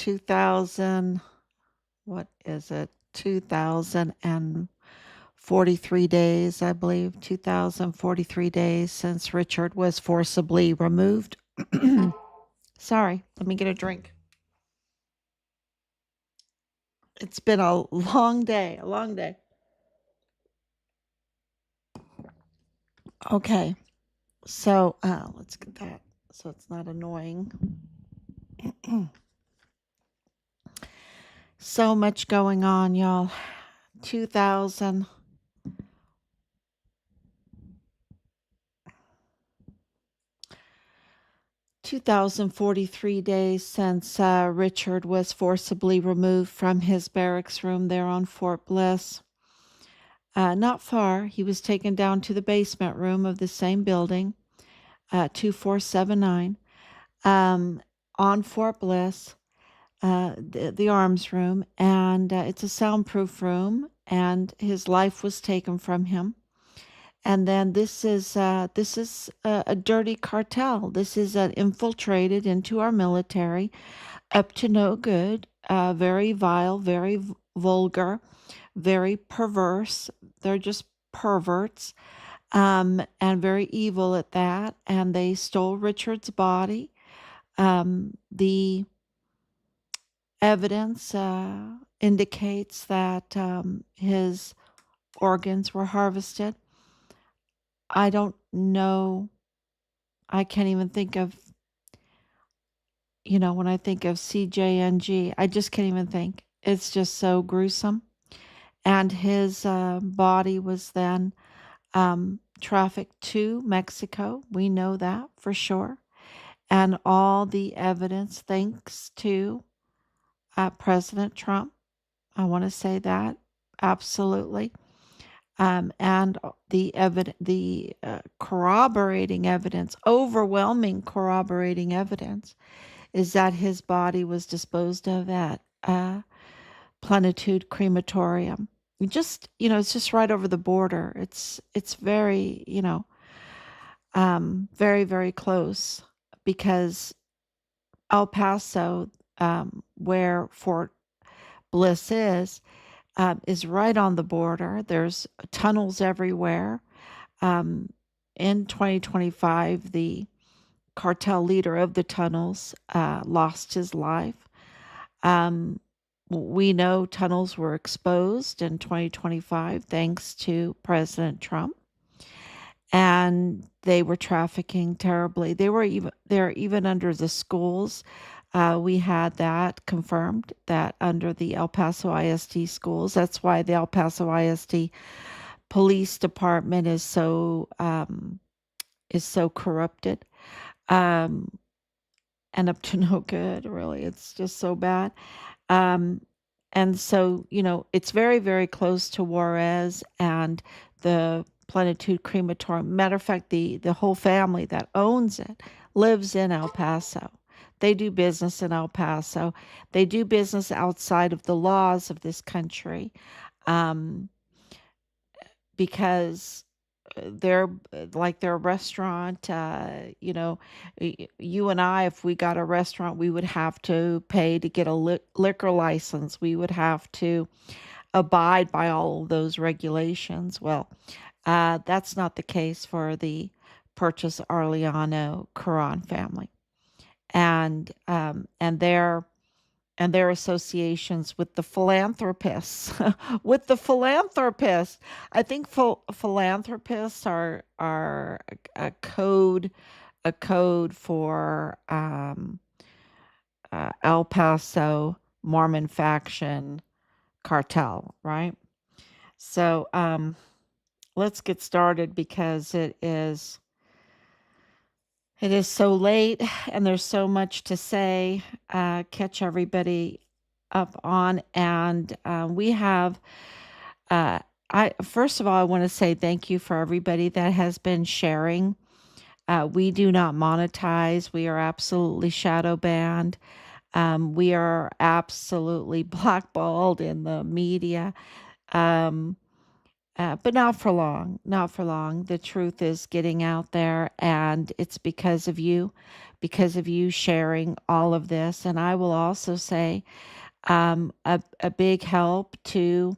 2000, what is it? 2043 days, I believe. 2043 days since Richard was forcibly removed. Sorry, let me get a drink. It's been a long day, a long day. Okay, so let's get that so it's not annoying. So much going on, y'all. 2000. 2043 days since Richard was forcibly removed from his barracks room there on Fort Bliss. Not far, he was taken down to the basement room of the same building, 2479, on Fort Bliss, the arms room, and it's a soundproof room, and his life was taken from him. And then this is a dirty cartel. This is infiltrated into our military, up to no good, very vile, very vulgar, very perverse. They're just perverts, and very evil at that. And they stole Richard's body. The evidence indicates that his organs were harvested. I don't know. I can't even think of, when I think of CJNG, I just can't even think. It's just so gruesome. And his body was then trafficked to Mexico. We know that for sure. And all the evidence, thanks to President Trump. I want to say that absolutely. And the corroborating evidence, overwhelming corroborating evidence, is that his body was disposed of at Plenitude Crematorium. It's just right over the border. It's very, very, very close, because El Paso, where Fort Bliss is right on the border. There's tunnels everywhere. In 2025, the cartel leader of the tunnels lost his life. We know tunnels were exposed in 2025 thanks to President Trump, and they were trafficking terribly. They're even under the schools. We had that confirmed, that under the El Paso ISD schools. That's why the El Paso ISD police department is so corrupted, and up to no good. Really, it's just so bad. And so, it's very, very close to Juarez and the Plenitude Crematorium. Matter of fact, the whole family that owns it lives in El Paso. They do business in El Paso. They do business outside of the laws of this country, because they're like their restaurant. You and I, if we got a restaurant, we would have to pay to get a liquor license. We would have to abide by all of those regulations. Well, that's not the case for the Purchase Arellano Caron family, and their associations with the philanthropists. With the philanthropists, I think philanthropists are a code for El Paso Mormon faction cartel, right? So let's get started, because it is so late and there's so much to say. Catch everybody up on, and we have. First of all, I want to say thank you for everybody that has been sharing. We do not monetize. We are absolutely shadow banned. We are absolutely blackballed in the media. But not for long, not for long. The truth is getting out there, and it's because of you, because of you sharing all of this. And I will also say a big help to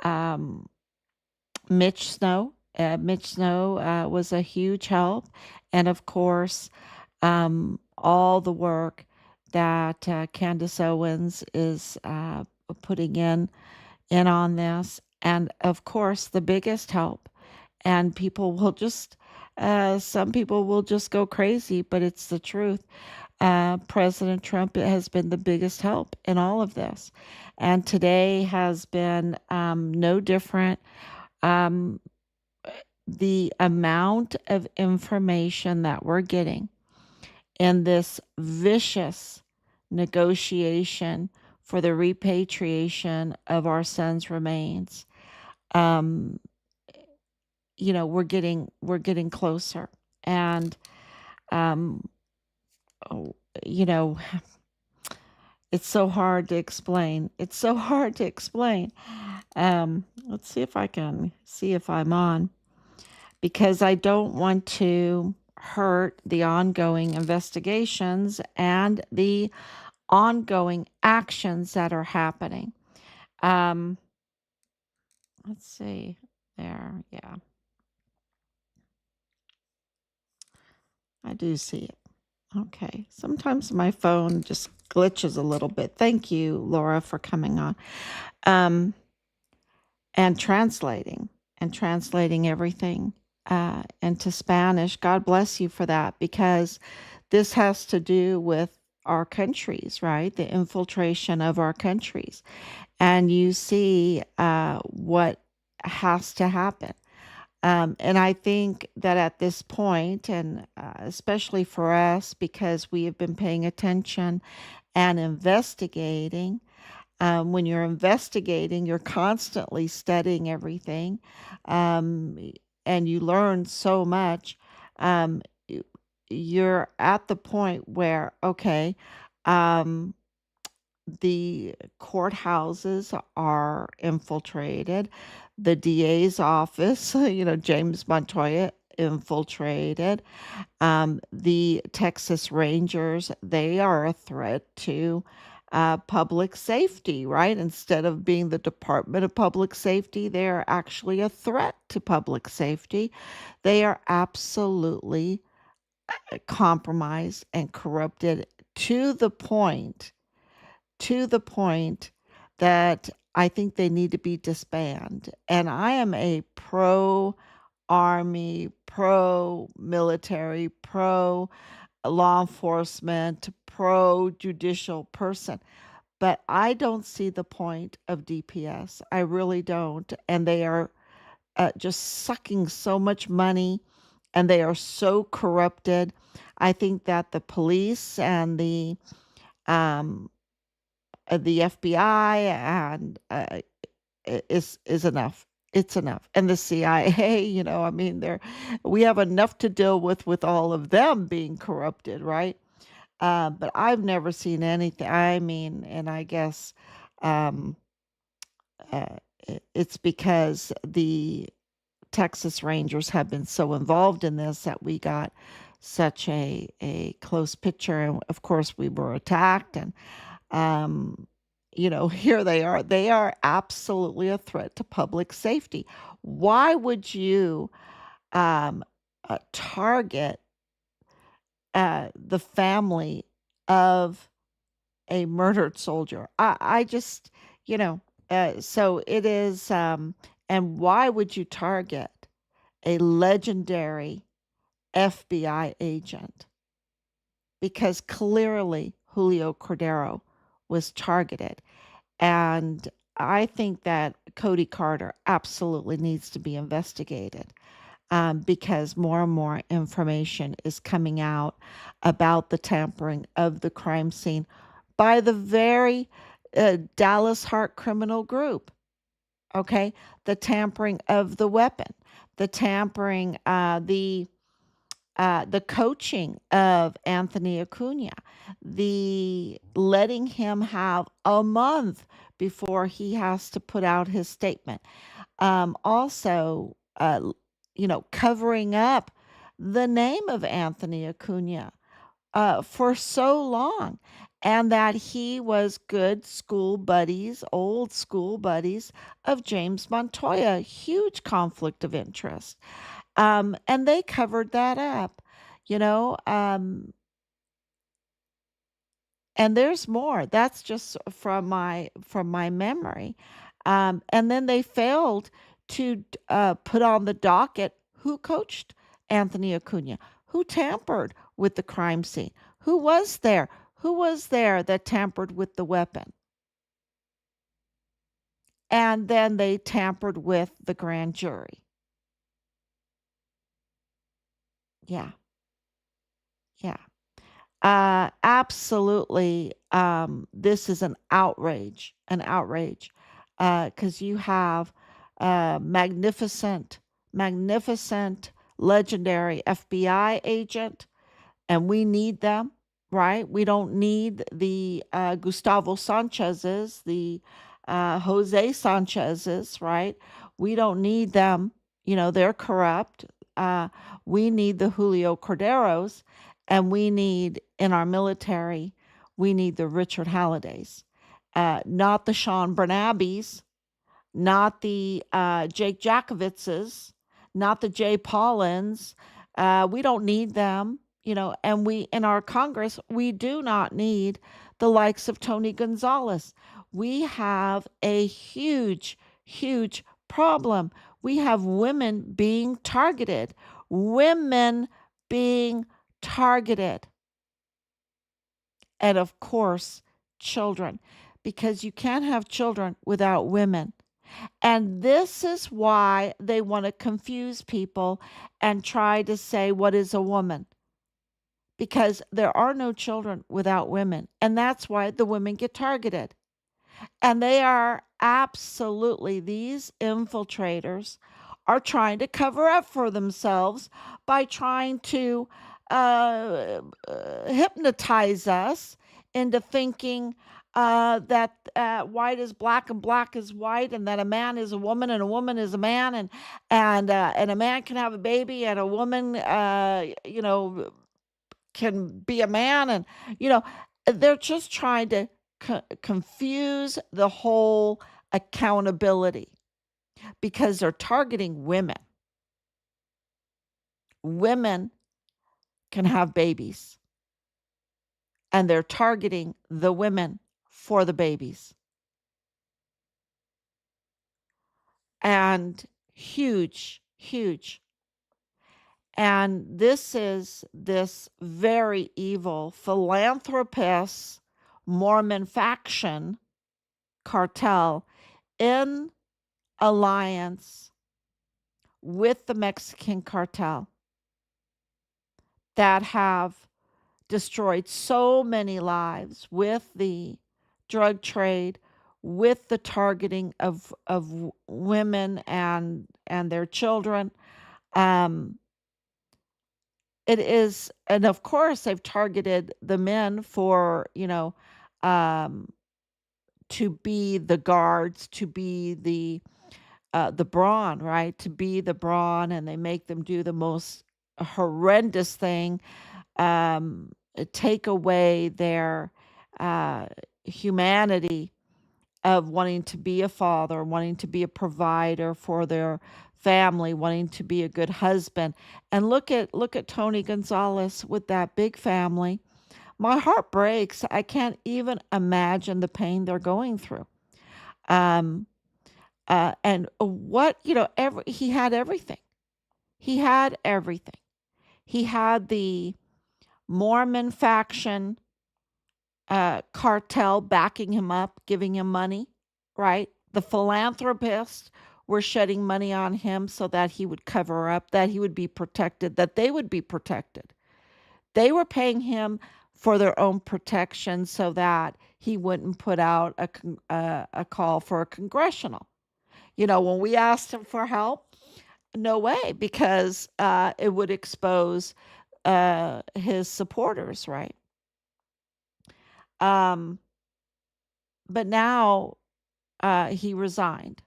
um, Mitch Snow. Mitch Snow was a huge help. And of course, all the work that Candace Owens is putting in on this. And of course, the biggest help. And people will just, some people will just go crazy, but it's the truth. President Trump has been the biggest help in all of this. And today has been no different. Um, the amount of information that we're getting in this vicious negotiation for the repatriation of our son's remains, um, we're getting closer, and um, oh, you know, it's so hard to explain. It's so hard to explain. Let's see if I can see if I'm on, because I don't want to hurt the ongoing investigations and the ongoing actions that are happening. Um, let's see there. Yeah, I do see it. Okay. Sometimes my phone just glitches a little bit. Thank you, Laura, for coming on. Um, and translating everything into Spanish. God bless you for that, because this has to do with our countries, right? The infiltration of our countries. And you see what has to happen. And I think that at this point, and especially for us, because we have been paying attention and investigating, when you're investigating, you're constantly studying everything, um, and you learn so much. Um, you- you're at the point where, okay, um, the courthouses are infiltrated, the DA's office, James Montoya infiltrated, the Texas Rangers, they are a threat to public safety, right? Instead of being the Department of Public Safety, they are actually a threat to public safety. They are absolutely compromised and corrupted to the point to the point that I think they need to be disbanded. And I am a pro army, pro military, pro law enforcement, pro judicial person. But I don't see the point of DPS. I really don't. And they are just sucking so much money, and they are so corrupted. I think that the police and um, the FBI and is enough. It's enough. And the CIA, I mean, we have enough to deal with all of them being corrupted, right? But I've never seen anything. I mean, and I guess um, uh, it's because the Texas Rangers have been so involved in this that we got such a close picture. And of course, we were attacked, and um, here they are. They are absolutely a threat to public safety. Why would you target the family of a murdered soldier? I just, so it is. And why would you target a legendary FBI agent? Because clearly Julio Cordero was targeted. And I think that Cody Carter absolutely needs to be investigated, because more and more information is coming out about the tampering of the crime scene by the very Dallas Hart criminal group. Okay. The tampering of the weapon, the tampering, the coaching of Anthony Acuna, the letting him have a month before he has to put out his statement. Also, covering up the name of Anthony Acuna. for so long, and that he was good school buddies, old school buddies of James Montoya. Huge conflict of interest. And they covered that up, you know. And there's more. That's just from my memory. And then they failed to put on the docket who coached Anthony Acuna, who tampered with the crime scene, who was there, that tampered with the weapon, and then they tampered with the grand jury. Yeah, yeah. Absolutely. This is an outrage, because you have magnificent, legendary FBI agent, and we need them, right? We don't need the Gustavo Sanchez's, the Jose Sanchez's, right? We don't need them. They're corrupt. Uh, we need the Julio Corderos, and we need in our military, we need the Richard Hallidays, not the Sean Bernabes, not the Jake Jakovitzes, not the Jay Paulins. We don't need them, and we in our Congress, we do not need the likes of Tony Gonzalez. We have a huge problem. We have women being targeted, women being targeted, and of course, children, because you can't have children without women. And this is why they want to confuse people and try to say, what is a woman? Because there are no children without women. And that's why the women get targeted. And they are absolutely, these infiltrators are trying to cover up for themselves by trying to hypnotize us into thinking that white is black and black is white, and that a man is a woman and a woman is a man, and a man can have a baby, and a woman, can be a man, and you know they're just trying to confuse the whole accountability, because they're targeting women. Women can have babies, and they're targeting the women for the babies. And huge. And this is this very evil philanthropist Mormon faction cartel in alliance with the Mexican cartel that have destroyed so many lives with the drug trade, with the targeting of women and their children. Um, it is, and of course, they've targeted the men for um, to be the guards, to be the brawn, right? To be the brawn, and they make them do the most horrendous thing, take away their humanity of wanting to be a father, wanting to be a provider for their family, wanting to be a good husband. And look at Tony Gonzalez with that big family. My heart breaks. I can't even imagine the pain they're going through. Um, and what he had everything. He had everything. He had the Mormon faction cartel backing him up, giving him money, right? The philanthropists were shedding money on him so that he would cover up, that he would be protected, that they would be protected. They were paying him for their own protection so that he wouldn't put out a call for a congressional. When we asked him for help, no way, because it would expose his supporters, right? Um, but now he resigned,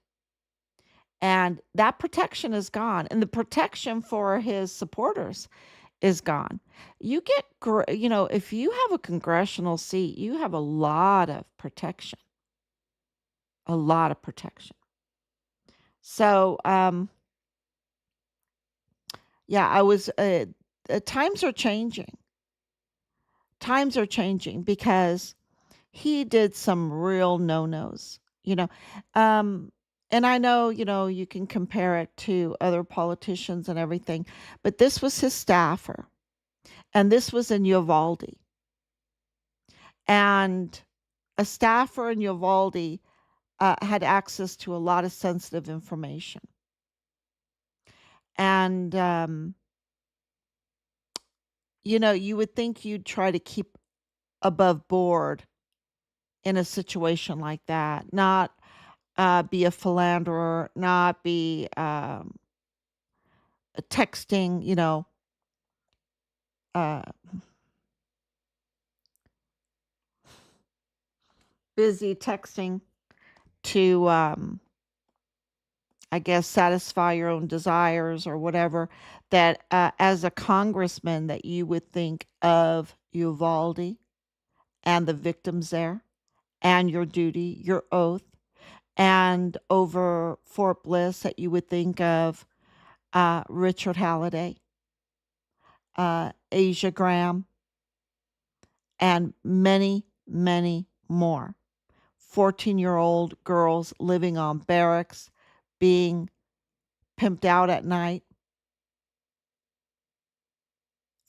and that protection is gone. And the protection for his supporters is gone. You get, if you have a congressional seat, you have a lot of protection, a lot of protection. So, yeah, times are changing. Times are changing because he did some real no-nos, you know. Um, and I know, you can compare it to other politicians and everything, but this was his staffer, and this was in Uvalde. And a staffer in Uvalde had access to a lot of sensitive information. And, you would think you'd try to keep above board in a situation like that, not be a philanderer, not be texting, uh, busy texting to, I guess, satisfy your own desires or whatever. That as a congressman, that you would think of Uvalde and the victims there, and your duty, your oath, and over Fort Bliss, that you would think of Richard Halliday, Asia Graham, and many, many more. 14-year-old girls living on barracks, being pimped out at night.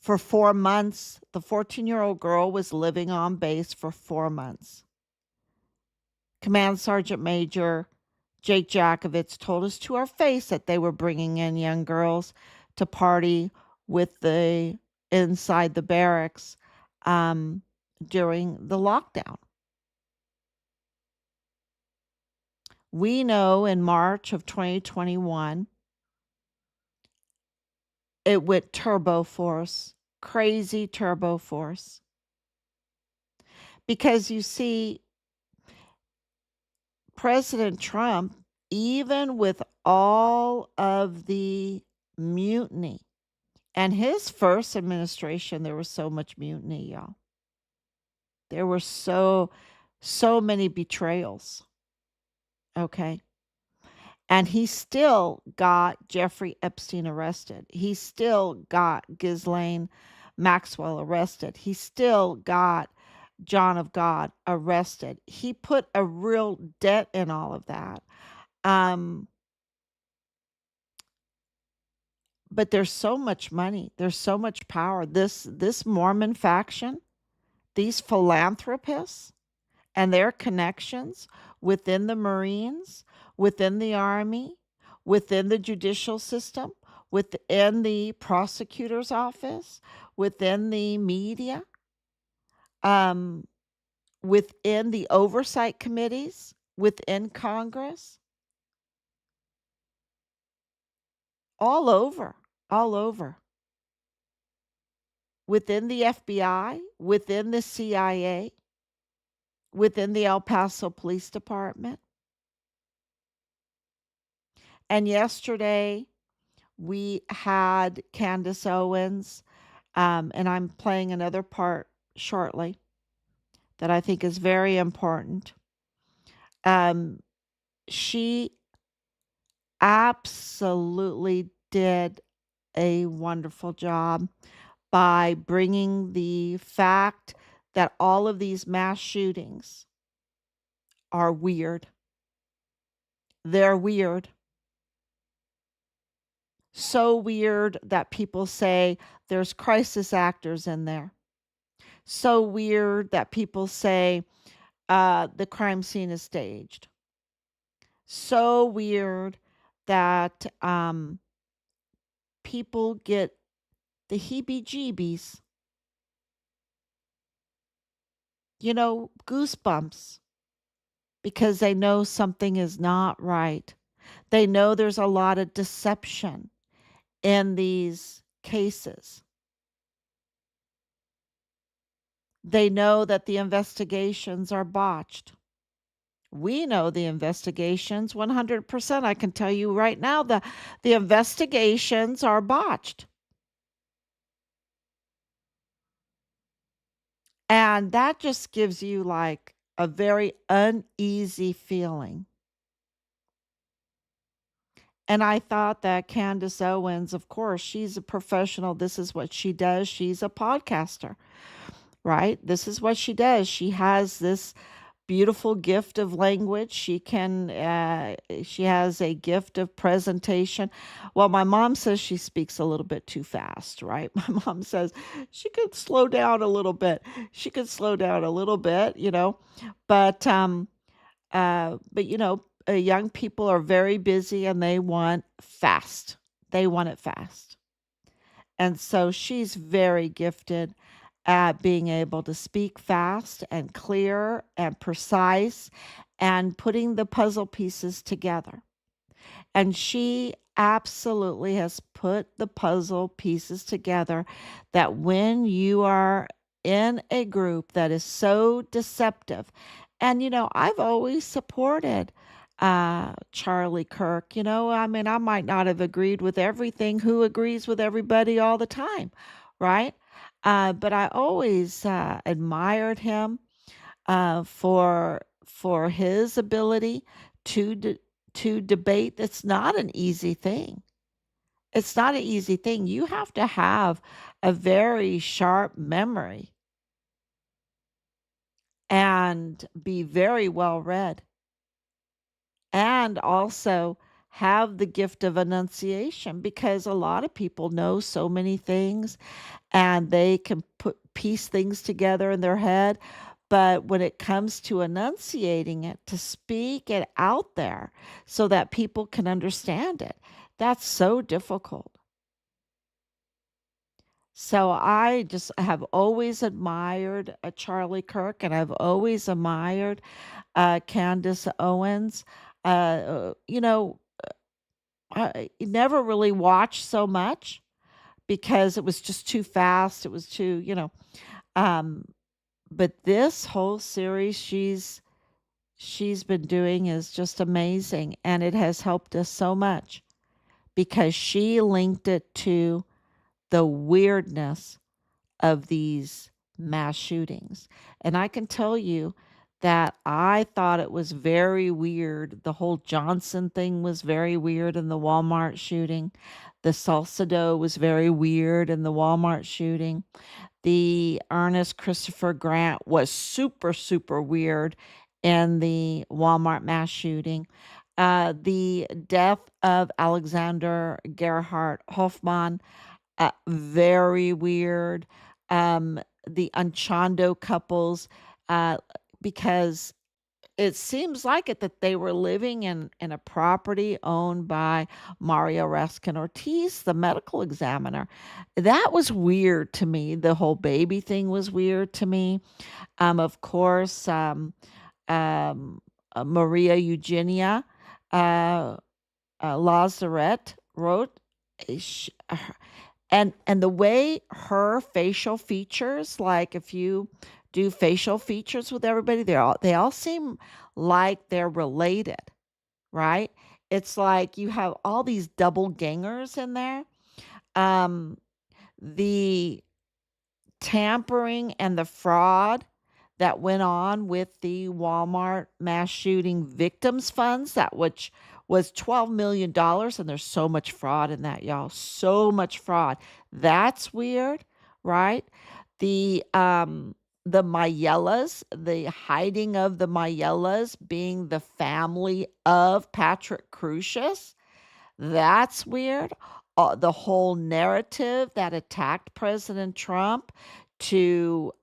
For 4 months, the 14-year-old girl was living on base for 4 months. Command Sergeant Major Jake Jakovitz told us to our face that they were bringing in young girls to party with the inside the barracks during the lockdown. We know in March of 2021, it went turbo force, crazy turbo force. Because you see, President Trump, even with all of the mutiny, and his first administration, there was so much mutiny, y'all. There were so many betrayals. Okay. And he still got Jeffrey Epstein arrested. He still got Ghislaine Maxwell arrested. He still got John of God arrested. He put a real dent in all of that. Um, but there's so much money. There's so much power. This Mormon faction, these philanthropists, and their connections within the Marines, within the Army, within the judicial system, within the prosecutor's office, within the media, um, within the oversight committees, within Congress, all over, all over, within the FBI, within the CIA, within the El Paso Police Department. And yesterday, we had Candace Owens, and I'm playing another part shortly that I think is very important. Um, she absolutely did a wonderful job by bringing the fact that all of these mass shootings are weird. They're weird. So weird that people say there's crisis actors in there. So weird that people say the crime scene is staged. So weird that people get the heebie jeebies, goosebumps, because they know something is not right. They know there's a lot of deception in these cases. They know that the investigations are botched. We know the investigations 100%. I can tell you right now, the investigations are botched. And that just gives you like a very uneasy feeling. And I thought that Candace Owens, of course, she's a professional. This is what she does. She's a podcaster, right? This is what she does. She has this beautiful gift of language. She has a gift of presentation. Well, my mom says she speaks a little bit too fast, right? My mom says she could slow down a little bit. She could slow down a little bit, but young people are very busy and they want fast. They want it fast. And so she's very gifted at being able to speak fast and clear and precise and putting the puzzle pieces together. And she absolutely has put the puzzle pieces together that when you are in a group that is so deceptive, and I've always supported Charlie Kirk. I mean, I might not have agreed with everything. Who agrees with everybody all the time, right? But I always admired him for his ability to to debate. It's not an easy thing. It's not an easy thing. You have to have a very sharp memory and be very well read, and also have the gift of enunciation, because a lot of people know so many things and they can piece things together in their head. But when it comes to enunciating it, to speak it out there so that people can understand it, that's so difficult. So I just have always admired Charlie Kirk, and I've always admired Candace Owens. You know, I never really watched so much because it was just too fast. It was too, um, but this whole series she's been doing is just amazing, and it has helped us so much because she linked it to the weirdness of these mass shootings. And I can tell you that I thought it was very weird. The whole Johnson thing was very weird in the Walmart shooting. The Salcedo was very weird in the Walmart shooting. The Ernest Christopher Grant was super, super weird in the Walmart mass shooting. The death of Alexander Gerhard Hoffman, very weird. The Anchondo couples, uh, because it seems like it that they were living in a property owned by Mario Raskin Ortiz, the medical examiner. That was weird to me. The whole baby thing was weird to me. Of course, Maria Eugenia uh, Lazaret wrote, sh- and the way her facial features, like if you do facial features with everybody, they all seem like they're related, right? It's like you have all these double gangers in there. Um, the tampering and the fraud that went on with the Walmart mass shooting victims funds, that which was $12 million, and there's so much fraud in that, y'all. So much fraud. That's weird, right? The Mayellas, the hiding of the Mayellas being the family of Patrick Crucius. That's weird. The whole narrative that attacked President Trump to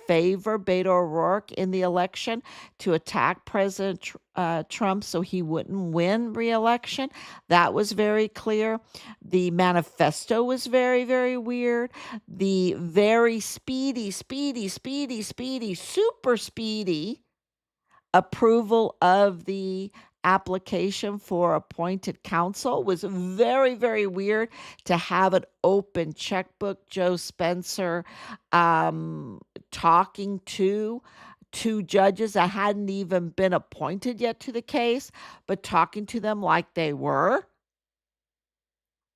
favor Beto O'Rourke in the election, to attack President Trump so he wouldn't win re-election. That was very clear. The manifesto was very, very weird. The very speedy, super speedy approval of the application for appointed counsel was very, very weird. To have an open checkbook, Joe Spencer talking to two judges that hadn't even been appointed yet to the case, but talking to them like they were.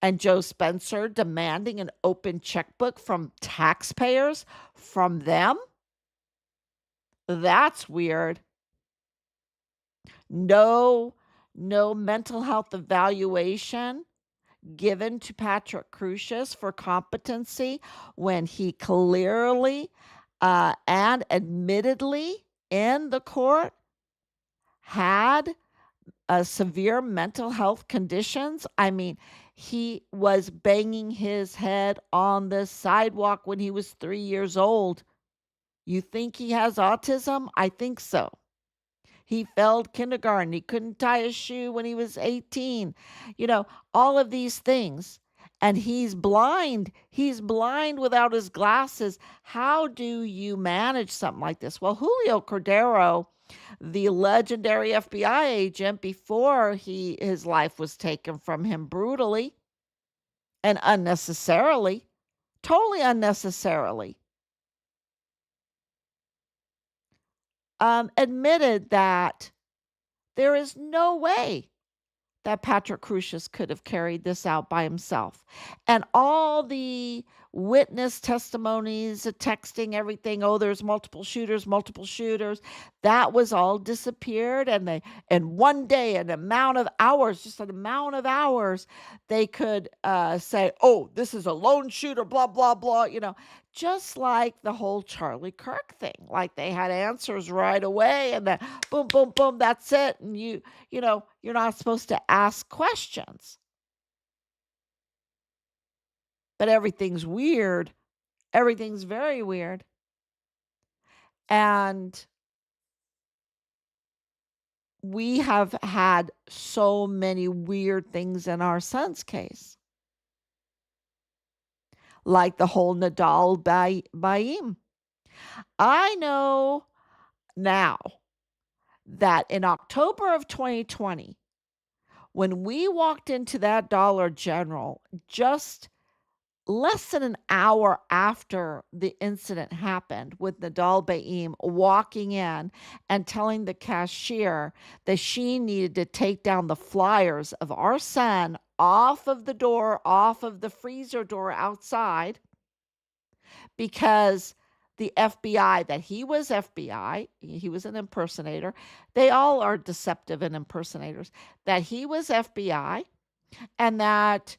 And Joe Spencer demanding an open checkbook from taxpayers, from them. That's weird. No, no mental health evaluation given to Patrick Crucius for competency when he clearly and admittedly in the court had severe mental health conditions. I mean, he was banging his head on the sidewalk when he was 3 years old. You think he has autism? I think so. He failed kindergarten. He couldn't tie a shoe when he was 18. You know, all of these things. And he's blind. He's blind without his glasses. How do you manage something like this? Well, Julio Cordero, the legendary FBI agent, before his life was taken from him brutally and unnecessarily, totally unnecessarily, admitted that there is no way that Patrick Crucius could have carried this out by himself. And all the witness testimonies, the texting, everything, oh, there's multiple shooters, that was all disappeared. And they, in one day, an amount of hours, just an amount of hours, they could say, oh, this is a lone shooter, blah, blah, blah, just like the whole Charlie Kirk thing. Like they had answers right away and then boom, boom, boom, that's it. And you're not supposed to ask questions. But everything's weird. Everything's very weird. And we have had so many weird things in our son's case. Like the whole Nadal Baim. I know now that in October of 2020, when we walked into that Dollar General just less than an hour after the incident happened with Nadal Baim walking in and telling the cashier that she needed to take down the flyers of our son off of the door, off of the freezer door outside, because the FBI, that he was FBI, he was an impersonator. They all are deceptive and impersonators. That he was FBI and that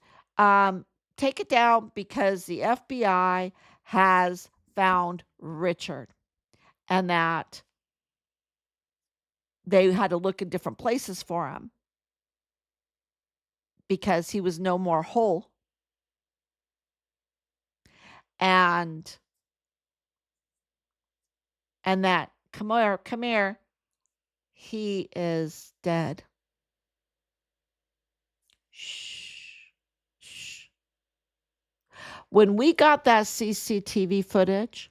take it down because the FBI has found Richard and that they had to look in different places for him because he was no more whole. And that, come here, he is dead. Shh. Shh. When we got that CCTV footage,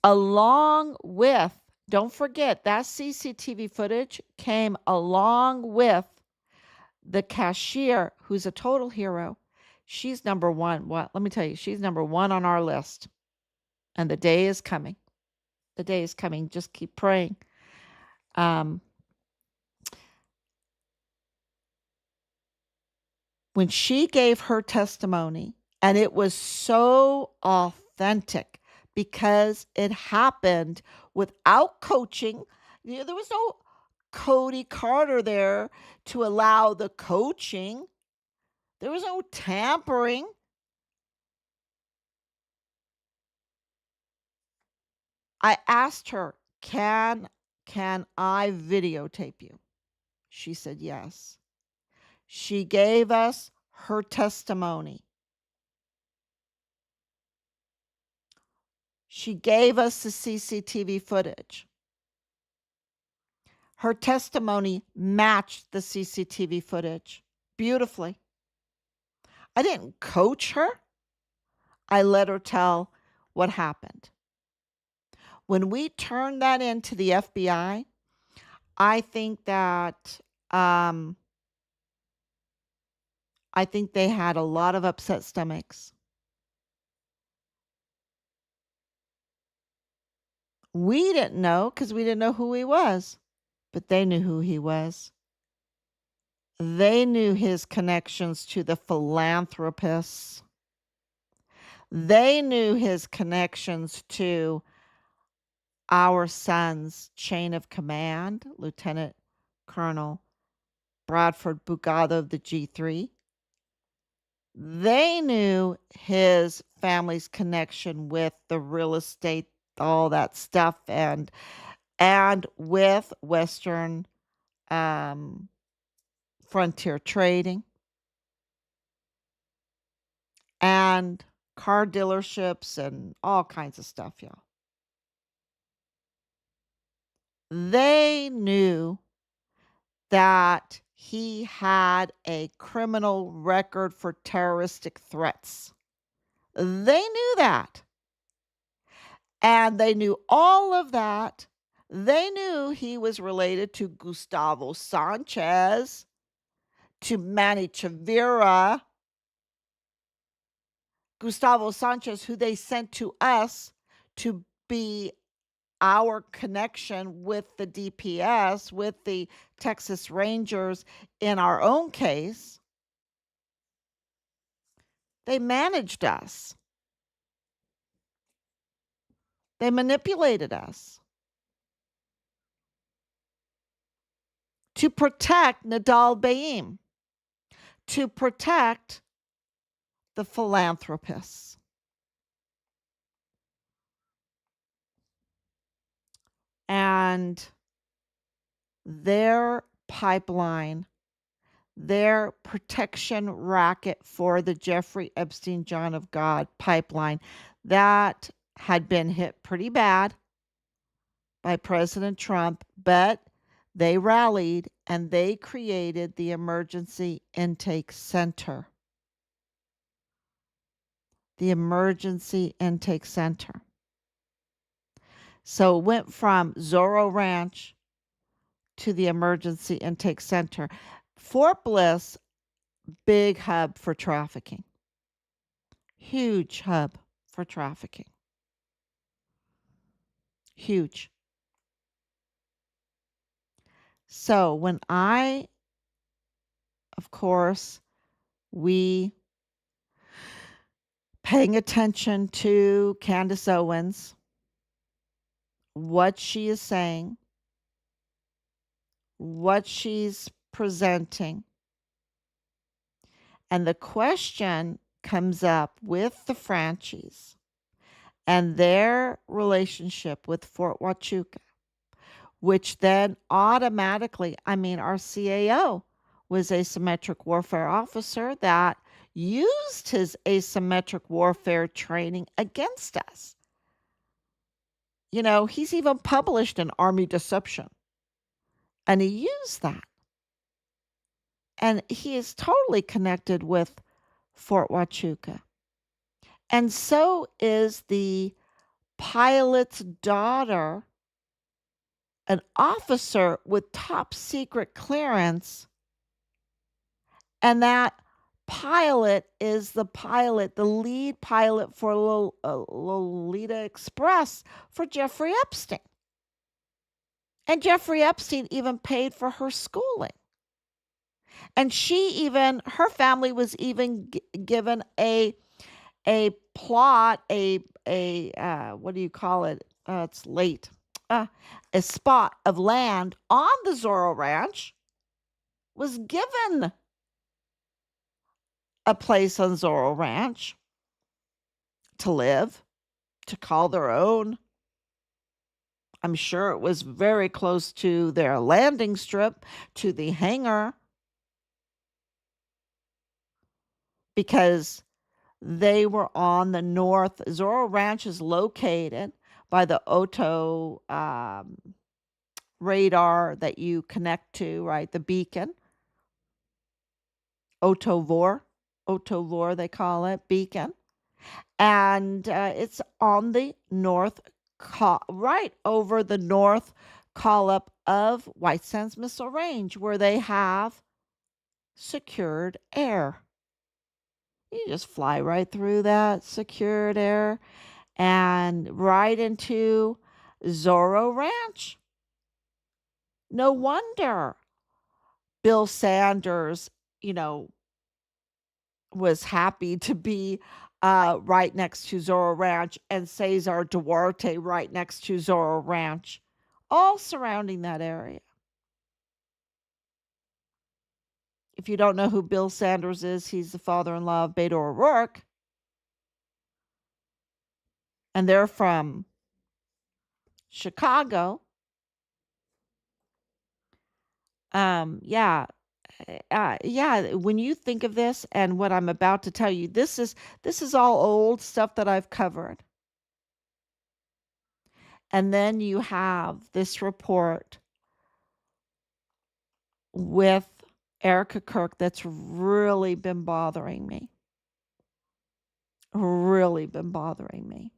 along with, don't forget, that CCTV footage came along with the cashier, who's a total hero. She's number one. Well, let me tell you, she's number one on our list. And the day is coming. The day is coming. Just keep praying. When she gave her testimony, and it was so authentic because it happened without coaching. There was no Cody Carter there to allow the coaching. There was no tampering. I asked her, can I videotape you? She said yes. She gave us her testimony. She gave us the CCTV footage. Her testimony matched the CCTV footage beautifully. I didn't coach her. I let her tell what happened. When we turned that into the FBI, I think that I think they had a lot of upset stomachs. We didn't know because we didn't know who he was, but they knew who he was. They knew his connections to the philanthropists. They knew his connections to our son's chain of command, Lieutenant Colonel Bradford Bugado of the G3. They knew his family's connection with the real estate, all that stuff, and with Western frontier trading and car dealerships and all kinds of stuff, y'all. They knew that he had a criminal record for terroristic threats. They knew that. And they knew all of that. They knew he was related to Gustavo Sanchez, to Manny Chavira. Gustavo Sanchez, who they sent to us to be our connection with the DPS, with the Texas Rangers in our own case. They managed us. They manipulated us to protect Nadal Baim, to protect the philanthropists. And their pipeline, their protection racket for the Jeffrey Epstein John of God pipeline, that had been hit pretty bad by President Trump, but they rallied and they created the Emergency Intake Center. The Emergency Intake Center. So it went from Zorro Ranch to the Emergency Intake Center. Fort Bliss, big hub for trafficking. Huge hub for trafficking. Huge. So when of course, we paying attention to Candace Owens, what she is saying, what she's presenting. And the question comes up with the Frantzves and their relationship with Fort Huachuca, which then automatically, our CAO was a asymmetric warfare officer that used his asymmetric warfare training against us. He's even published an Army Deception, and he used that. And he is totally connected with Fort Huachuca. And so is the pilot's daughter, an officer with top secret clearance. And that pilot is the lead pilot for Lolita Express for Jeffrey Epstein. And Jeffrey Epstein even paid for her schooling. And her family was even given a plot, what do you call it? It's late. A spot of land on the Zorro Ranch, was given a place on Zorro Ranch to live, to call their own. I'm sure it was very close to their landing strip, to the hangar, because they were on the north. Zorro Ranch is located by the Otto radar that you connect to, right? The beacon. Otovor, they call it, beacon. And it's on the north, right over the north call-up of White Sands Missile Range, where they have secured air. You just fly right through that secured air and right into Zorro Ranch. No wonder Bill Sanders, was happy to be right next to Zorro Ranch, and Cesar Duarte right next to Zorro Ranch, all surrounding that area. If you don't know who Bill Sanders is, he's the father-in-law of Beto O'Rourke, and they're from Chicago. Yeah, yeah. When you think of this and what I'm about to tell you, this is all old stuff that I've covered. And then you have this report with Erika Kirk that's really been bothering me. Really been bothering me.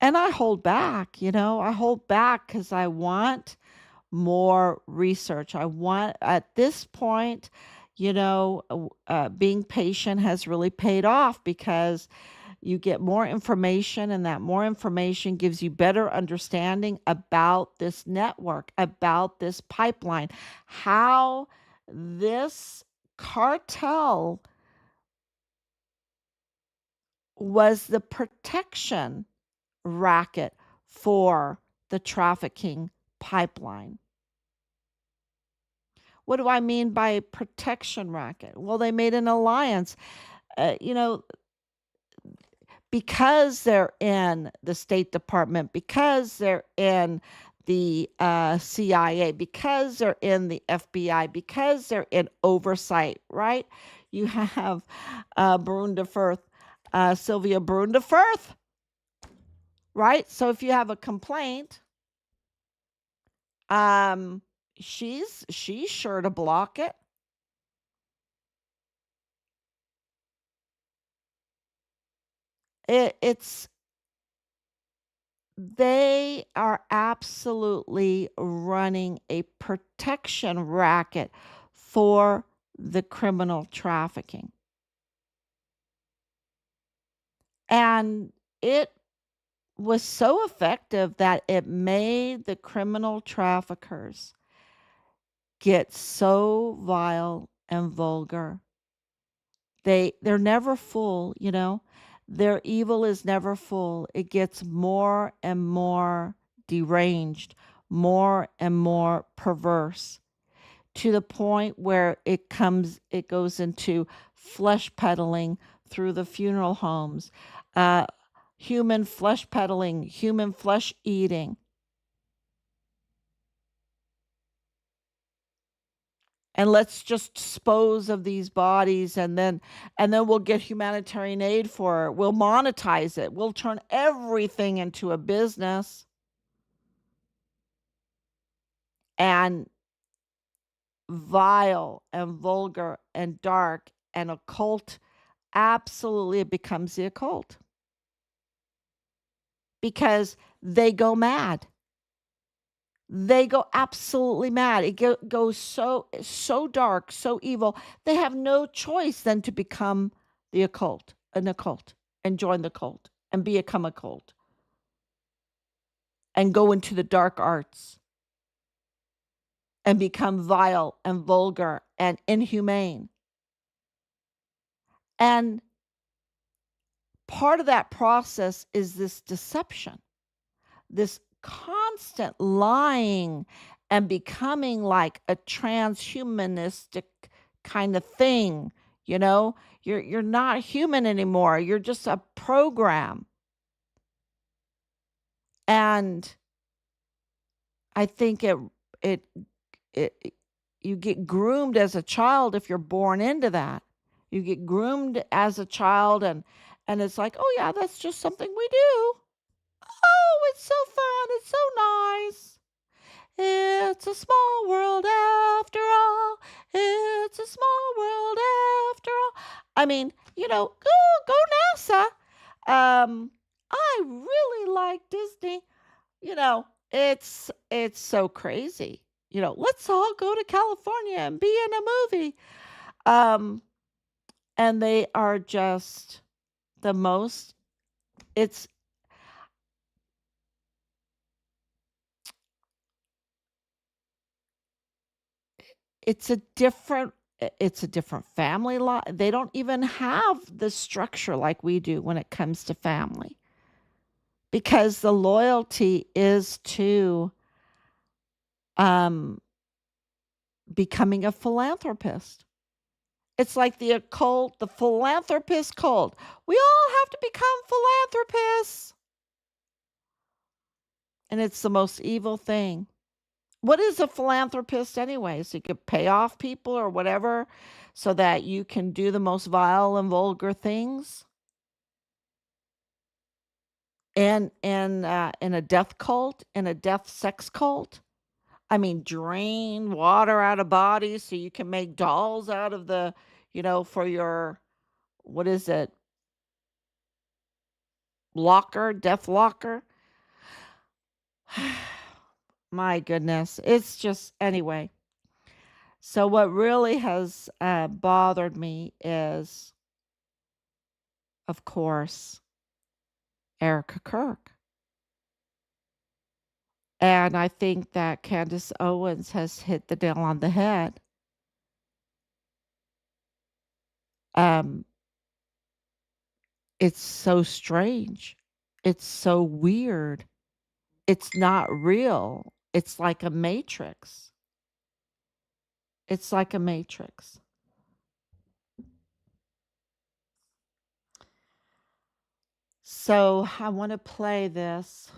And I hold back, I hold back because I want more research. I want, at this point, being patient has really paid off because you get more information, and that more information gives you better understanding about this network, about this pipeline, how this cartel was the protection racket for the trafficking pipeline. What do I mean by protection racket? Well, they made an alliance. You know, because they're in the State Department, because they're in the CIA, because they're in the FBI, because they're in oversight, right? You have Brunda Firth, Sylvia Brunda Firth, right? So if you have a complaint, um, she's sure to block it. It's they are absolutely running a protection racket for the criminal trafficking. And it was so effective that it made the criminal traffickers get so vile and vulgar. They're never full. Their evil is never full. It gets more and more deranged, more and more perverse, to the point where it goes into flesh peddling through the funeral homes, uh, human flesh peddling, human flesh eating. And let's just dispose of these bodies, and then we'll get humanitarian aid for it. We'll monetize it. We'll turn everything into a business. And vile and vulgar and dark and occult, absolutely it becomes the occult, because they go mad. They go absolutely mad. It goes so dark, so evil. They have no choice than to become an occult, and join the cult, and become a cult, and go into the dark arts, and become vile and vulgar and inhumane. And part of that process is this deception, this constant lying, and becoming like a transhumanistic kind of thing. You're not human anymore. You're just a program. And I think it it you get groomed as a child if you're born into that. You get groomed as a child, and it's like, "Oh yeah, that's just something we do. Oh, it's so fun. It's so nice. It's a small world after all. It's a small world after all." I mean, go NASA. I really like Disney. It's so crazy. Let's all go to California and be in a movie. Um, and they are just the most. It's it's a different it's a different family law. They don't even have the structure like we do when it comes to family, because the loyalty is to becoming a philanthropist. It's like the occult, the philanthropist cult. We all have to become philanthropists. And it's the most evil thing. What is a philanthropist anyway? So you could pay off people or whatever so that you can do the most vile and vulgar things. And in a death cult, in a death sex cult. I mean, drain water out of bodies so you can make dolls out of the, for your, what is it? Locker, death locker. My goodness. It's just, anyway. So, what really has bothered me is, of course, Erika Kirk. And I think that Candace Owens has hit the nail on the head. It's so strange. It's so weird. It's not real. It's like a matrix. It's like a matrix. So I want to play this.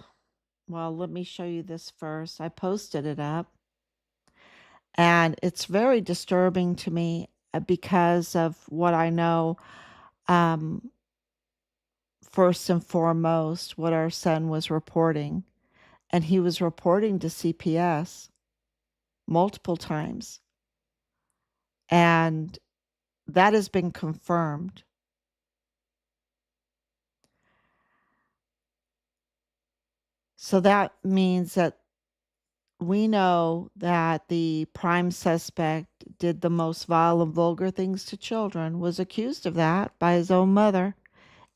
Well, let me show you this first. I posted it up. And it's very disturbing to me because of what I know. First and foremost, what our son was reporting. And he was reporting to CPS multiple times. And that has been confirmed. So that means that we know that the prime suspect did the most vile and vulgar things to children, was accused of that by his own mother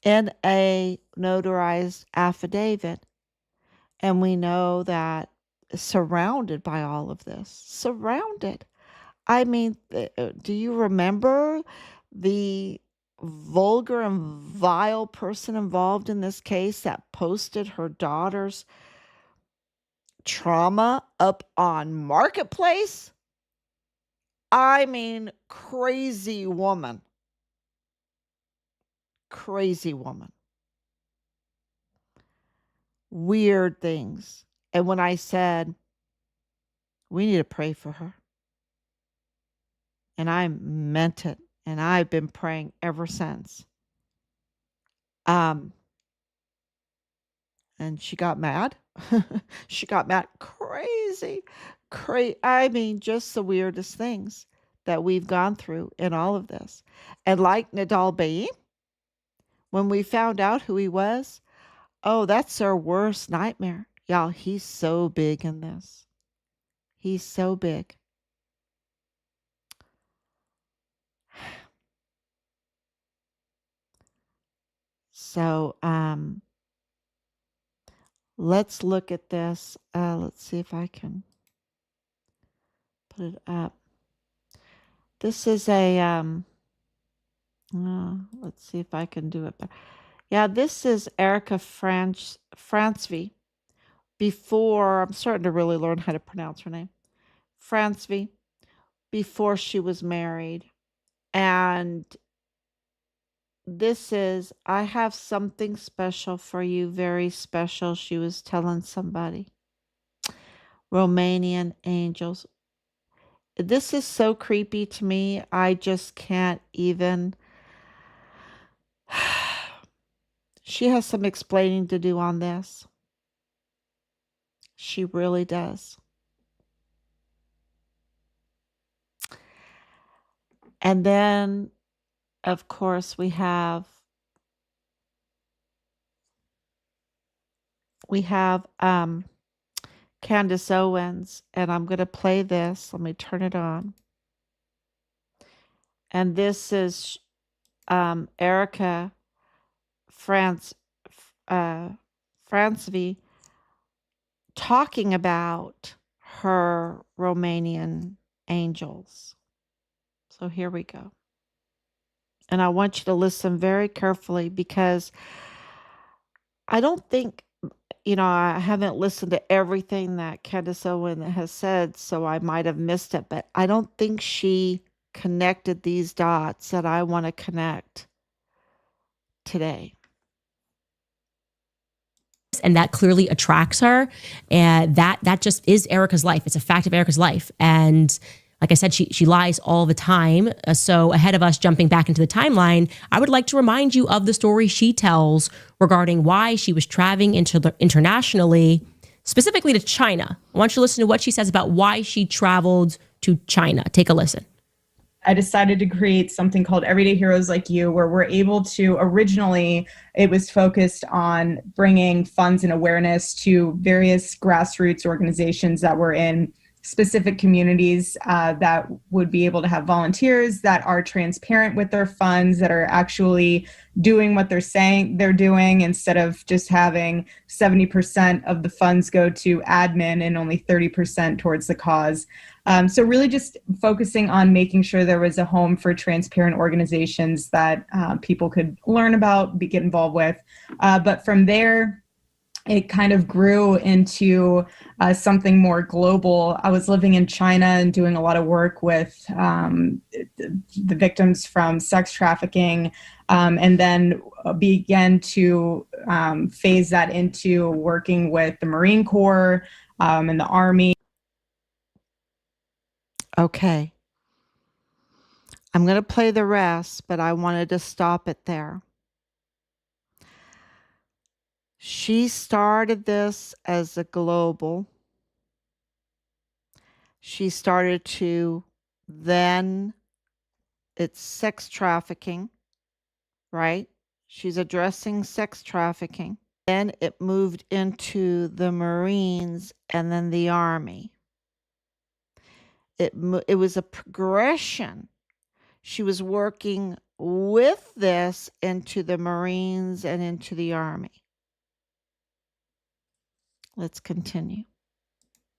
in a notarized affidavit. And we know that surrounded by all of this, surrounded. I mean, do you remember the vulgar and vile person involved in this case that posted her daughter's trauma up on Marketplace? I mean, crazy woman. Crazy woman. Weird things. And when I said, we need to pray for her, and I meant it, and I've been praying ever since. And she got mad. She got mad. Crazy. I mean, just the weirdest things that we've gone through in all of this. And like Nadal Bayi, when we found out who he was, oh, that's our worst nightmare. Y'all, he's so big in this. He's so big. So, let's look at this. Let's see if I can put it up. This is a, let's see if I can do it. Yeah, this is Erika Frantzve. Before, I'm starting to really learn how to pronounce her name. Frantzve, before she was married. And this is, I have something special for you, very special, she was telling somebody. Romanian Angels. This is so creepy to me. I just can't even. She has some explaining to do on this. She really does. And then, of course, we have Candace Owens, and I'm going to play this. Let me turn it on. And this is Erika Frantzve talking about her Romanian angels. So here we go. And I want you to listen very carefully because I don't think, I haven't listened to everything that Candace Owens has said, so I might have missed it, but I don't think she connected these dots that I want to connect today. And that clearly attracts her. And that just is Erika's life. It's a fact of Erika's life. And like I said, she lies all the time. So ahead of us jumping back into the timeline, I would like to remind you of the story she tells regarding why she was traveling internationally, specifically to China. I want you to listen to what she says about why she traveled to China. Take a listen. I decided to create something called Everyday Heroes Like You, where we're able to, originally, it was focused on bringing funds and awareness to various grassroots organizations that were in specific communities that would be able to have volunteers that are transparent with their funds, that are actually doing what they're saying they're doing, instead of just having 70% of the funds go to admin and only 30% towards the cause. So really just focusing on making sure there was a home for transparent organizations that people could learn about, get involved with. But from there, it kind of grew into something more global. I was living in China and doing a lot of work with the victims from sex trafficking, and then began to phase that into working with the Marine Corps and the Army. Okay. I'm going to play the rest, but I wanted to stop it there. She started this as a global. She started to then, it's sex trafficking, right? She's addressing sex trafficking. Then it moved into the Marines and then the Army. It was a progression. She was working with this into the Marines and into the Army. Let's continue.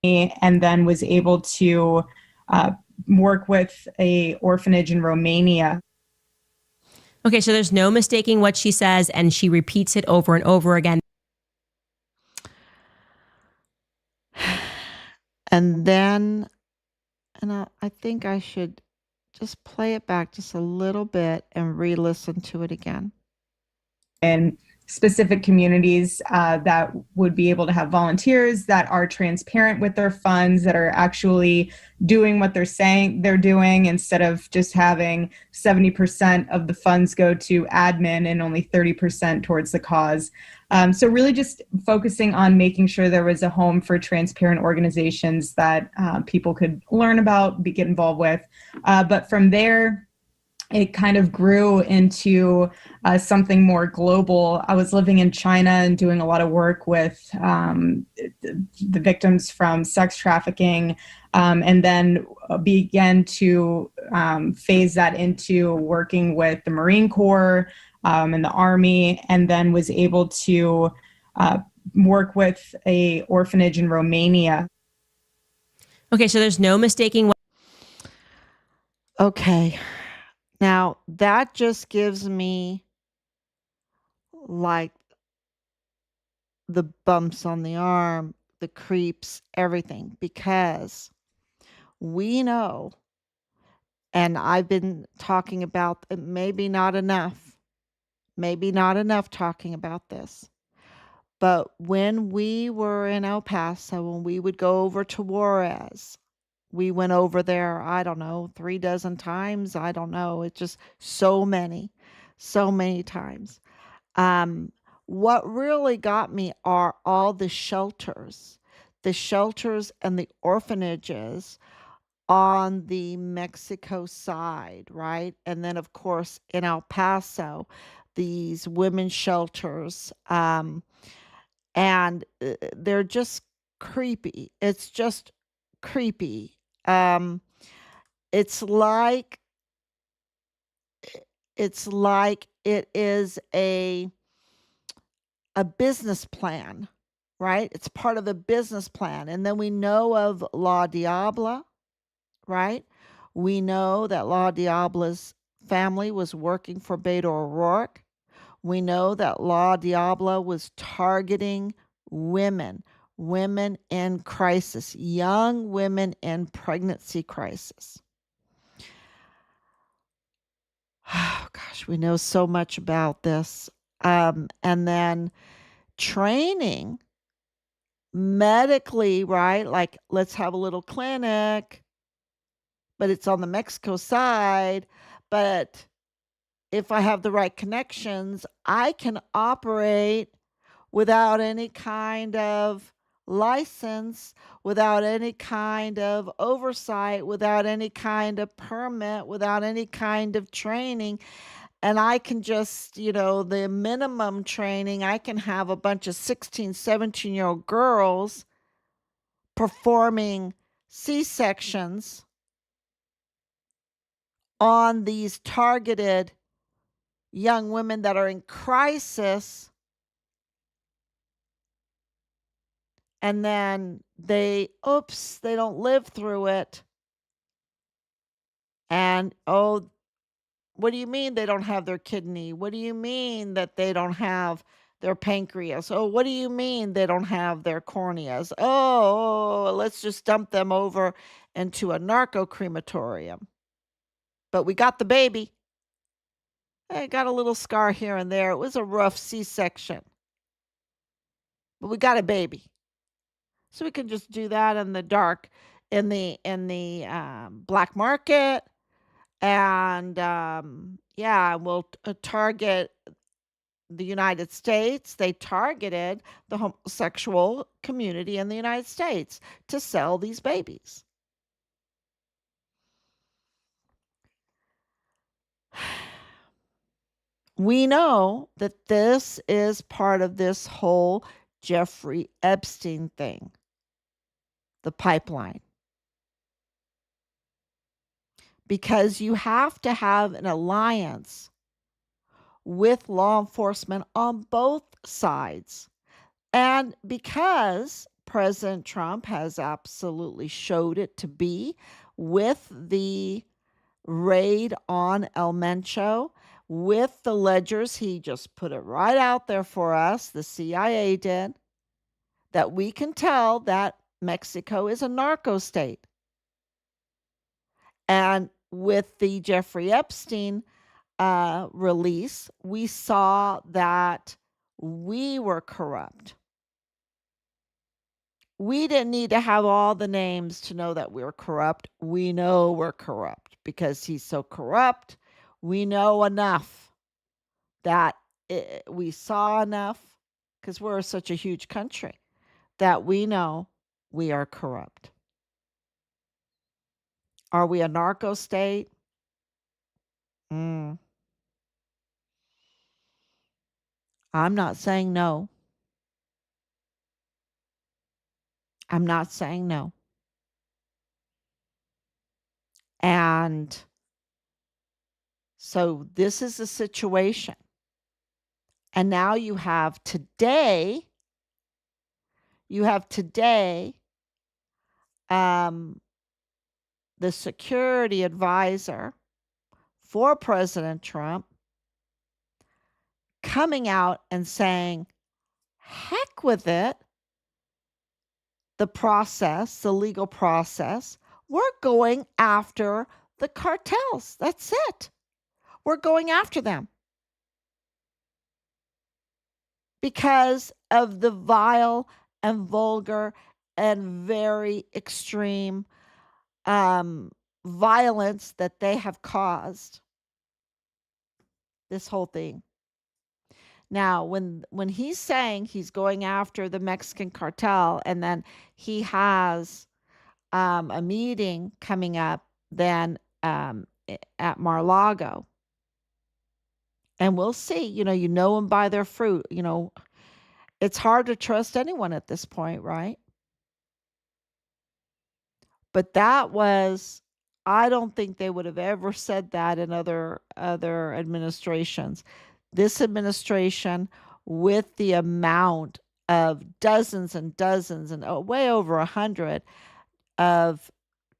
And then was able to work with a orphanage in Romania. Okay, so there's no mistaking what she says, and she repeats it over and over again. And then, I think I should just play it back just a little bit and re-listen to it again. In specific communities that would be able to have volunteers that are transparent with their funds, that are actually doing what they're saying they're doing, instead of just having 70% of the funds go to admin and only 30% towards the cause. So really just focusing on making sure there was a home for transparent organizations that people could learn about, get involved with. But from there, it kind of grew into something more global. I was living in China and doing a lot of work with the victims from sex trafficking, and then began to phase that into working with the Marine Corps and the Army, and then was able to work with a orphanage in Romania. Okay, so there's no mistaking what. Okay. Now, that just gives me like the bumps on the arm, the creeps, everything, because we know, and I've been talking about maybe not enough talking about this. But when we were in El Paso, when we would go over to Juarez, we went over there, I don't know, 36 times. I don't know. It's just so many times. What really got me are all the shelters and the orphanages on the Mexico side, right? And then, of course, in El Paso, these women's shelters, and they're just creepy. It's just creepy. It's like it is a business plan, right? It's part of a business plan. And then we know of La Diabla, right? We know that La Diabla's family was working for Beto O'Rourke. We know that La Diabla was targeting women, women in crisis, young women in pregnancy crisis. Oh, gosh, we know so much about this. And then training medically, right? Like, let's have a little clinic, but it's on the Mexico side. But if I have the right connections, I can operate without any kind of license, without any kind of oversight, without any kind of permit, without any kind of training. And I can just, the minimum training, I can have a bunch of 16, 17-year-old girls performing C-sections on these targeted young women that are in crisis. And then they don't live through it. And, oh, what do you mean they don't have their kidney? What do you mean that they don't have their pancreas? Oh, what do you mean they don't have their corneas? Oh, let's just dump them over into a narco crematorium. But we got the baby. I got a little scar here and there. It was a rough C-section. But we got a baby. So we can just do that in the dark, in the black market. And we'll target the United States. They targeted the homosexual community in the United States to sell these babies. We know that this is part of this whole Jeffrey Epstein thing, the pipeline. Because you have to have an alliance with law enforcement on both sides. And because President Trump has absolutely showed it to be with the raid on El Mencho, with the ledgers, he just put it right out there for us, the CIA did, that we can tell that Mexico is a narco state. And with the Jeffrey Epstein release, we saw that we were corrupt. We didn't need to have all the names to know that we're corrupt. We know we're corrupt because he's so corrupt. We know enough that we saw enough because we're such a huge country that we know we are corrupt. Are we a narco state? I'm not saying no. I'm not saying no. And so this is the situation. And now you have today, the security advisor for President Trump coming out and saying, heck with it, the process, the legal process, we're going after the cartels. That's it. We're going after them because of the vile and vulgar and very extreme violence that they have caused. This whole thing. Now, when he's saying he's going after the Mexican cartel, and then he has a meeting coming up then at Mar-a-Lago, and we'll see. You know them by their fruit. It's hard to trust anyone at this point, right? But that was, I don't think they would have ever said that in other administrations. This administration, with the amount of dozens and dozens and way over 100 of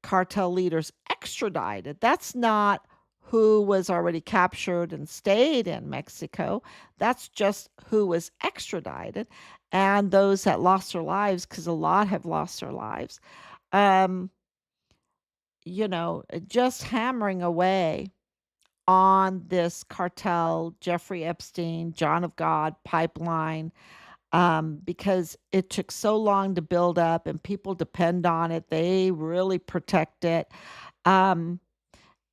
cartel leaders extradited. That's not who was already captured and stayed in Mexico. That's just who was extradited, and those that lost their lives, because a lot have lost their lives. Um, just hammering away on this cartel, Jeffrey Epstein, John of God pipeline, because it took so long to build up and people depend on it. They really protect it. Um,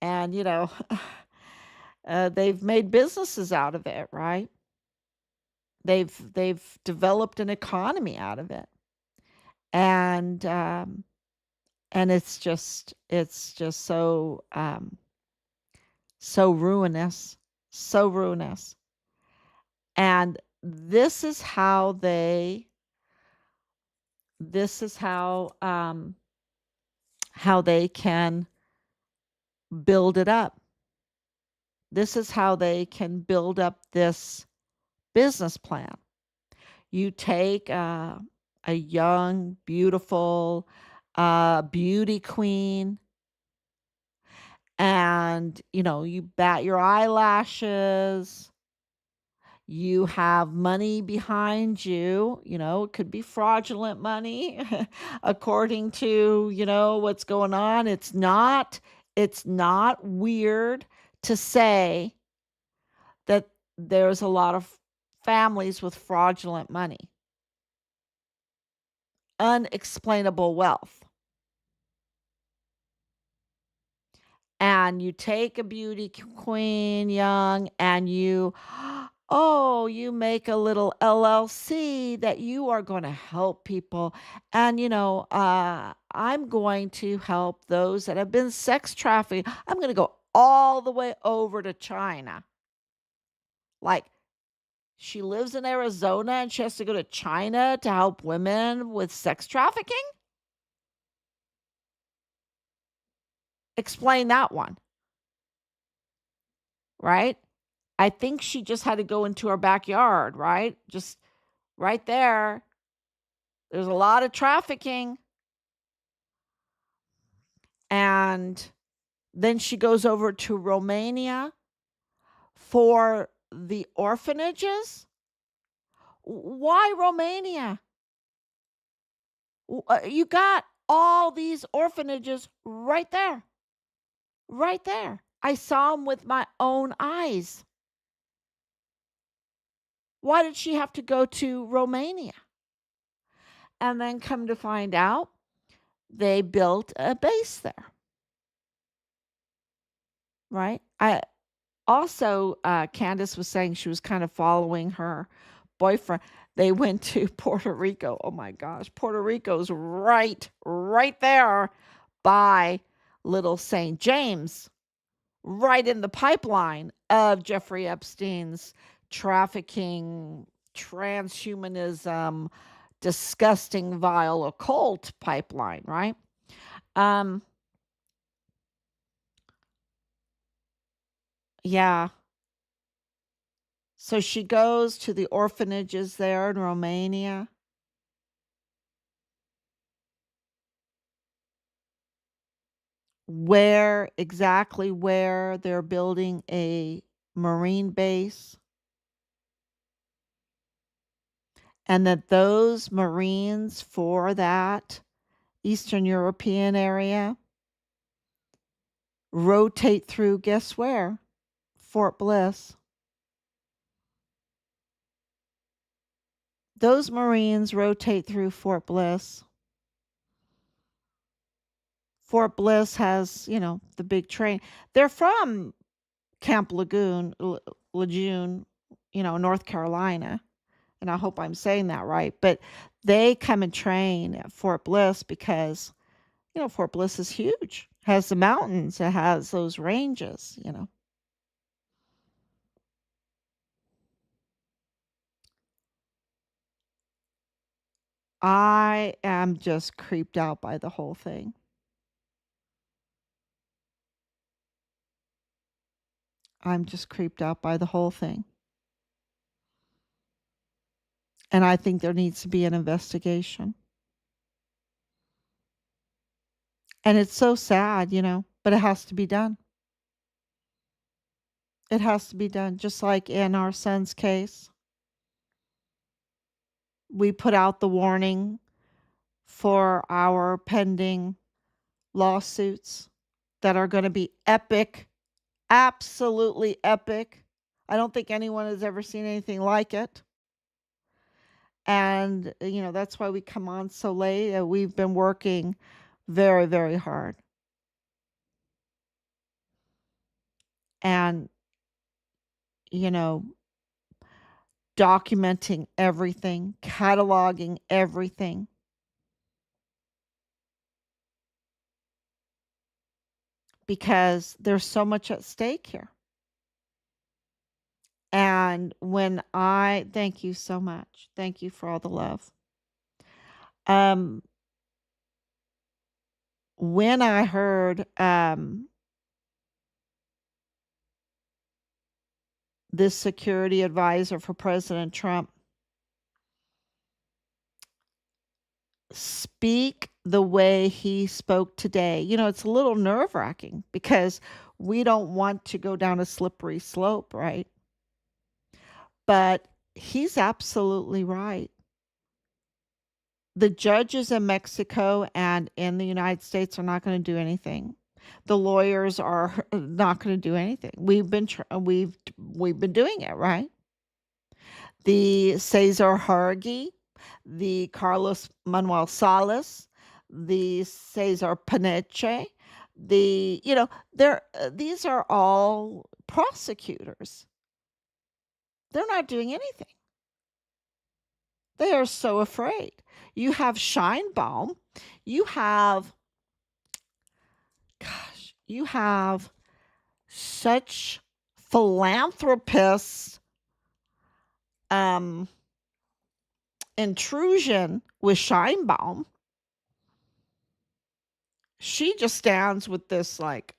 and, they've made businesses out of it, right? They've developed an economy out of it. And it's just so ruinous, so ruinous. And this is how they can build it up. This is how they can build up this business plan. You take a young, beautiful beauty queen, and you bat your eyelashes. You have money behind you. It could be fraudulent money, according to what's going on. It's not weird to say that there's a lot of families with fraudulent money, unexplainable wealth. And you take a beauty queen young, and you make a little LLC that you are going to help people. And I'm going to help those that have been sex trafficked. I'm going to go all the way over to China. Like, she lives in Arizona and she has to go to China to help women with sex trafficking? Explain that one. Right? I think she just had to go into her backyard, right? Just right there. There's a lot of trafficking. And then she goes over to Romania for the orphanages. Why Romania? You got all these orphanages right there. Right there. I saw them with my own eyes. Why did she have to go to Romania? And then come to find out, they built a base there. Right? Candace was saying she was kind of following her boyfriend. They went to Puerto Rico. Oh my gosh, Puerto Rico's right there by Little St. James, right in the pipeline of Jeffrey Epstein's trafficking, transhumanism, disgusting, vile, occult pipeline, right? Yeah. So she goes to the orphanages there in Romania. Exactly where they're building a Marine base. And that those Marines for that Eastern European area rotate through, guess where? Fort Bliss. Those Marines rotate through Fort Bliss. Fort Bliss has, the big train. They're from Camp Lejeune, North Carolina. And I hope I'm saying that right. But they come and train at Fort Bliss because, Fort Bliss is huge. It has the mountains. It has those ranges, I am just creeped out by the whole thing. I'm just creeped out by the whole thing. And I think there needs to be an investigation. And it's so sad, but it has to be done. It has to be done. Just like in our son's case, we put out the warning for our pending lawsuits that are going to be epic, absolutely epic. I don't think anyone has ever seen anything like it. And, that's why we come on so late. We've been working very, very hard. And, documenting everything, cataloging everything. Because there's so much at stake here. And thank you so much. Thank you for all the love. When I heard this security advisor for President Trump speak the way he spoke today, it's a little nerve-wracking because we don't want to go down a slippery slope, right? But he's absolutely right. The judges in Mexico and in the United States are not going to do anything. The lawyers are not going to do anything. We've been doing it, right? The Cesar Hargi, the Carlos Manuel Salas, the Cesar Paneche, these are all prosecutors. They're not doing anything. They are so afraid. You have Scheinbaum. You have such philanthropists intrusion with Scheinbaum. She just stands with this like,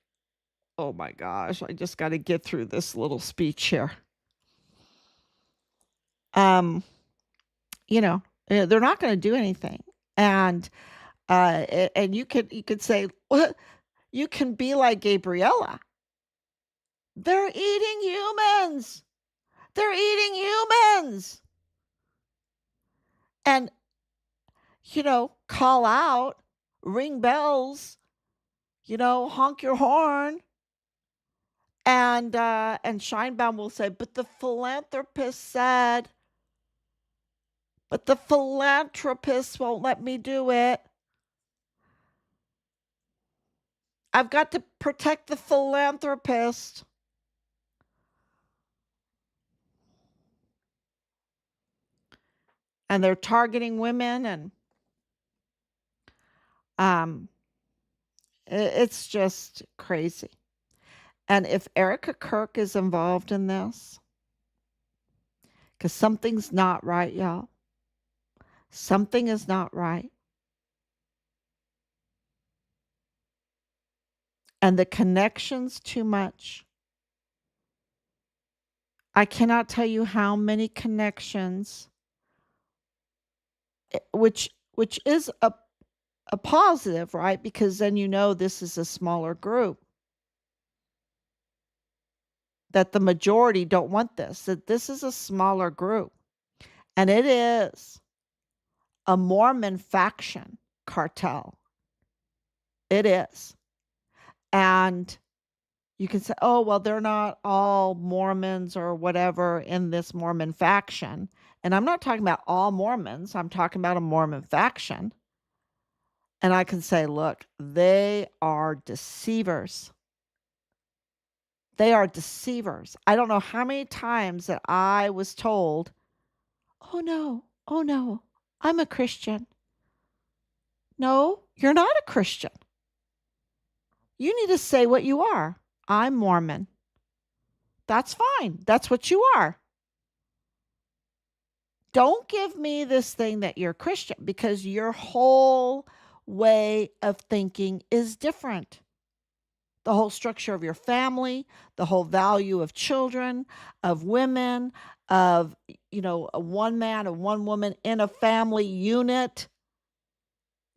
oh my gosh, I just got to get through this little speech here. They're not going to do anything. And you could say, well, you can be like Gabriella. They're eating humans. They're eating humans. And, call out, ring bells, honk your horn. And Scheinbaum will say, but the philanthropist won't let me do it. I've got to protect the philanthropist. And they're targeting women, and it's just crazy. And if Erika Kirk is involved in this, because something's not right, y'all. Something is not right. And the connection's too much. I cannot tell you how many connections, which is a positive, right? Because then this is a smaller group. That the majority don't want this, that this is a smaller group. And it is a Mormon faction cartel. It is. And you can say, oh, well, they're not all Mormons or whatever in this Mormon faction. And I'm not talking about all Mormons. I'm talking about a Mormon faction. And I can say, look, they are deceivers. They are deceivers. I don't know how many times that I was told, oh no, I'm a Christian. No, you're not a Christian. You need to say what you are. I'm Mormon. That's fine. That's what you are. Don't give me this thing that you're Christian, because your whole way of thinking is different. The whole structure of your family, the whole value of children, of women, of, a one man and one woman in a family unit.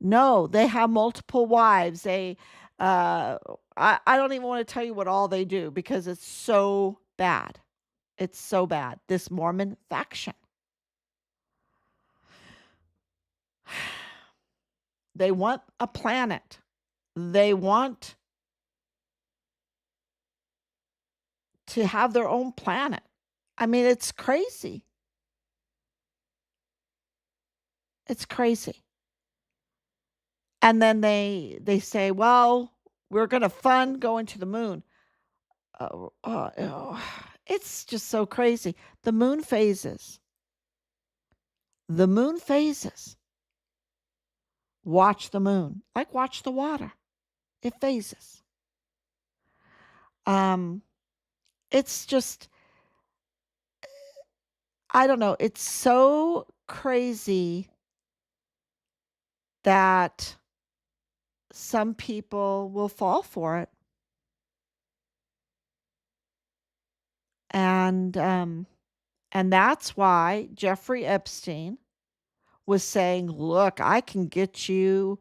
No, they have multiple wives. I don't even want to tell you what all they do because it's so bad. It's so bad. This Mormon faction. They want a planet. They want to have their own planet. I mean, it's crazy. It's crazy. And then they say, well, we're going to fund going to the moon. It's just so crazy. The moon phases. The moon phases. Watch the moon, like watch the water. It phases. It's just, I don't know. It's so crazy that some people will fall for it. And that's why Jeffrey Epstein was saying, look, I can get you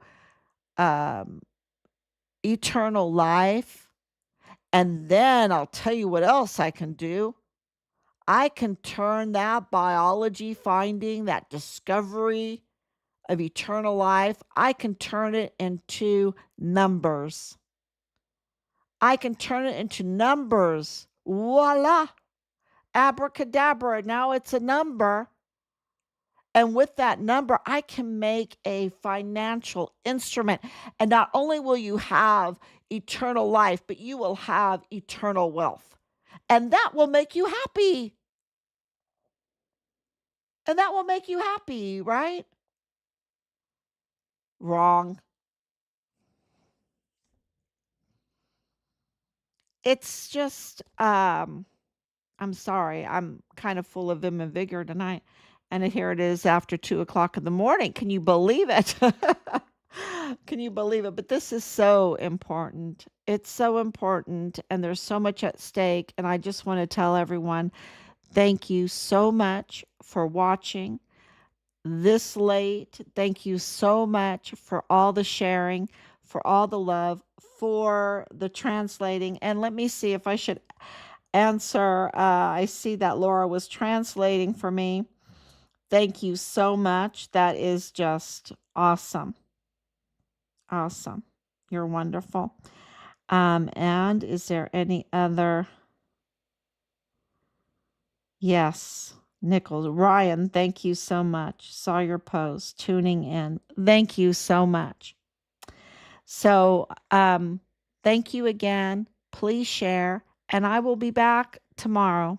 eternal life. And then I'll tell you what else I can do. I can turn that biology finding, that discovery of eternal life, I can turn it into numbers. I can turn it into numbers. Voila. Abracadabra. Now it's a number. And with that number, I can make a financial instrument. And not only will you have eternal life, but you will have eternal wealth. And that will make you happy. And that will make you happy, right? Wrong. It's just, I'm sorry. I'm kind of full of vim and vigor tonight. And here it is after 2:00 in the morning. Can you believe it? Can you believe it? But this is so important. It's so important. And there's so much at stake. And I just want to tell everyone thank you so much for watching this late. Thank you so much for all the sharing, for all the love, for the translating. And let me see if I should answer. I see that Laura was translating for me. Thank you so much. That is just awesome. Awesome. You're wonderful. And is there any other? Yes. Nichols. Ryan, thank you so much. Saw your post, tuning in. Thank you so much. So, thank you again. Please share, and I will be back tomorrow.